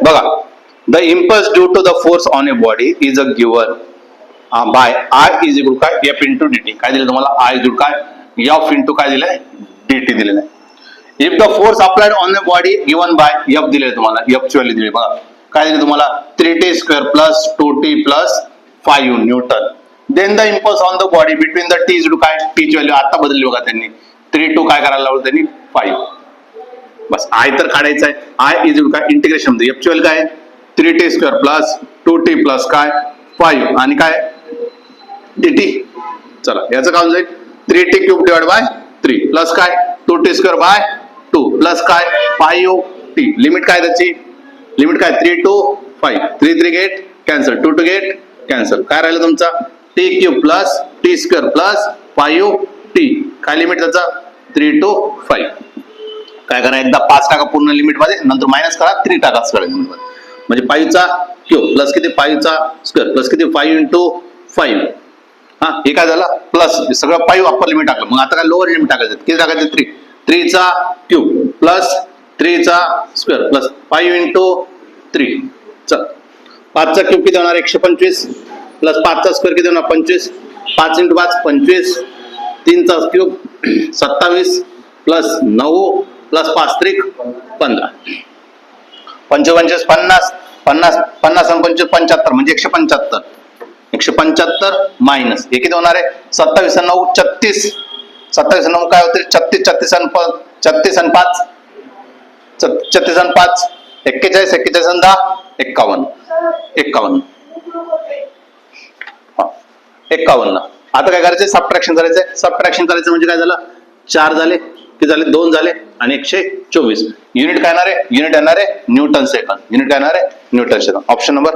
बघा, the impulse due to the force on a body is a given by I is equal काय F into DT. काय दिलं तुम्हाला? I is equal काय F into काय दिलंय? डीटी दिलेलं आहे. If the force applied on the body given by F दिले तुम्हाला, एफ ची व्हॅल्यू दिली बघा. काय दिली तुम्हाला? 3t square plus 2t plus 5 newton. Then the impulse on the body between the T is two काय? टी ची व्हॅल्यू आता बदलली बघा त्यांनी. 3 टू काय करायला लावलं त्यांनी? 5. बस आय तर काढायचं आहे. आय इज इक्वल काय इंटिग्रेशन मध्ये एफ ची व्हॅल्यू काय? 3t square plus 2t plus काय 5 आणि काय dt. चला याचं काय जाईल? 3t cube divide by 3 plus काय 2t स्क्वेअर बाय 2 प्लस काय 5t. लिमिट काय त्याची? लिमिट काय 3 to 5. 3 3 get cancel, 2 2 get cancel. काय राहिलं तुमचा? t cube plus t square plus 5t. काय लिमिट त्याचा? 3 to 5. काय करा? एकदा 5 टाका पूर्ण लिमिट मध्ये, नंतर मायनस करा 3 टाका सगळ्या लिमिट मध्ये. म्हणजे 5 चा क्यूब प्लस किती 5 चा स्क्वेअर प्लस किती 5 into 5. हा हे काय झालं? प्लस सगळं 5 अप्पर लिमिट टाकलं. मग आता काय लोअर लिमिट टाकायचं? किती टाकायचं? 3. 3 चा क्यूब प्लस 3 चा स्क्वेअर प्लस 5 into 3. चल 5 चा क्यूब किती होणार? 125 प्लस 5 चा स्क्वेअर किती होणार? 25. 5 into 5 25. 3 चा क्यूब 27 प्लस 9 प्लस 5 त्रिक 15. 55 50 50 50 आणि 25 75 म्हणजे 175. 175 मायनस हे किती होणार आहे? 27 आणि 9 36. 27 आणि 9 काय होते? 36. 36 आणि 5 36 आणि 5 41. 41 आणि 10 51. 51. 51. आता काय करायचं? सबट्रॅक्शन करायचंय. सबट्रॅक्शन करायचं म्हणजे काय झालं? 4 झाले, किती झाले? 2 झाले आणि 124. युनिट काय येणार आहे? युनिट येणार आहे न्यूटन सेकंद. युनिट काय येणार आहे? Newton second. Option number